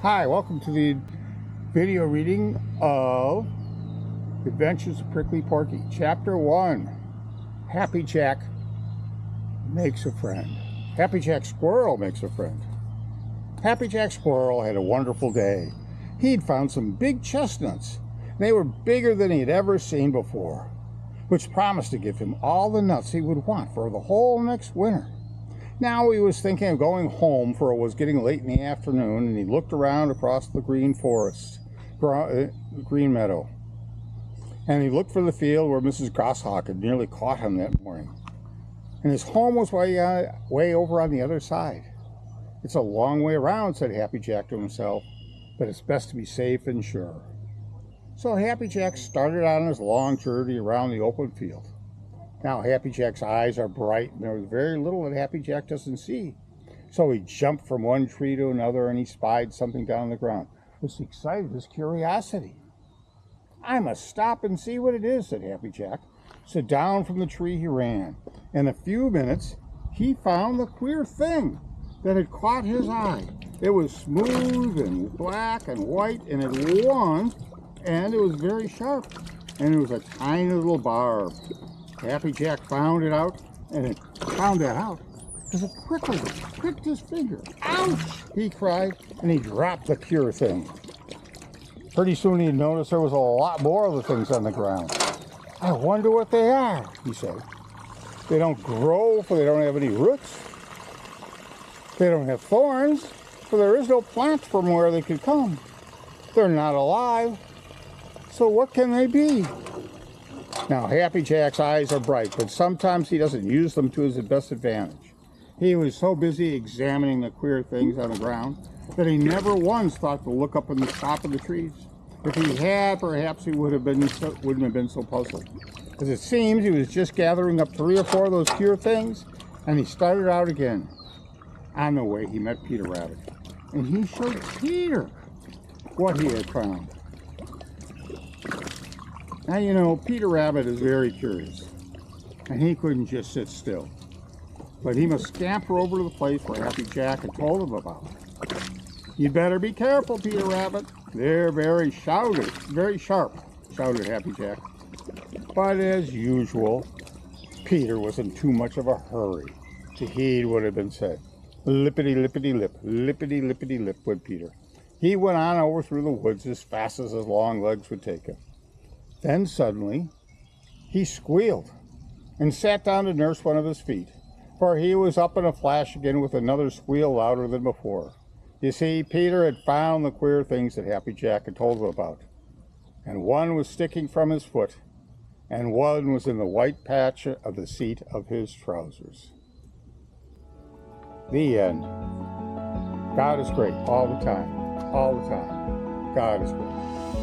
Hi, welcome to the video reading of Adventures of Prickly Porky, Chapter 1. Happy Jack makes a friend. Happy Jack Squirrel makes a friend. Happy Jack Squirrel had a wonderful day. He'd found some big chestnuts. They were bigger than he'd ever seen before, which promised to give him all the nuts he would want for the whole next winter. Now he was thinking of going home, for it was getting late in the afternoon, and he looked around across the green meadow. And he looked for the field where Mrs. Goshawk had nearly caught him that morning. And his home was way over on the other side. It's a long way around, said Happy Jack to himself, but it's best to be safe and sure. So Happy Jack started on his long journey around the open field. Now Happy Jack's eyes are bright, and there was very little that Happy Jack doesn't see. So he jumped from one tree to another, and he spied something down on the ground, which excited his curiosity. I must stop and see what it is, said Happy Jack. So down from the tree he ran. In a few minutes, he found the queer thing that had caught his eye. It was smooth and black and white, and it won, and it was very sharp, and it was a tiny little barb. Happy Jack found that out because it pricked his finger. Ouch! He cried, and he dropped the pure thing. Pretty soon he noticed there was a lot more of the things on the ground. I wonder what they are, he said. They don't grow, for they don't have any roots. They don't have thorns, for there is no plant from where they could come. They're not alive, so what can they be? Now, Happy Jack's eyes are bright, but sometimes he doesn't use them to his best advantage. He was so busy examining the queer things on the ground that he never once thought to look up in the top of the trees. If he had, perhaps he wouldn't have been so puzzled. As it seems, he was just gathering up 3 or 4 of those queer things, and he started out again. On the way, he met Peter Rabbit, and he showed Peter what he had found. Now, you know, Peter Rabbit is very curious, and he couldn't just sit still. But he must scamper over to the place where Happy Jack had told him about. "You'd better be careful, Peter Rabbit. They're very sharp," shouted Happy Jack. But as usual, Peter was in too much of a hurry to heed what had been said. Lippity-lippity-lip, lippity-lippity-lip, went Peter. He went on over through the woods as fast as his long legs would take him. Then suddenly, he squealed and sat down to nurse one of his feet, for he was up in a flash again with another squeal louder than before. You see, Peter had found the queer things that Happy Jack had told him about, and one was sticking from his foot, and one was in the white patch of the seat of his trousers. The end. God is great all the time. All the time. God is great.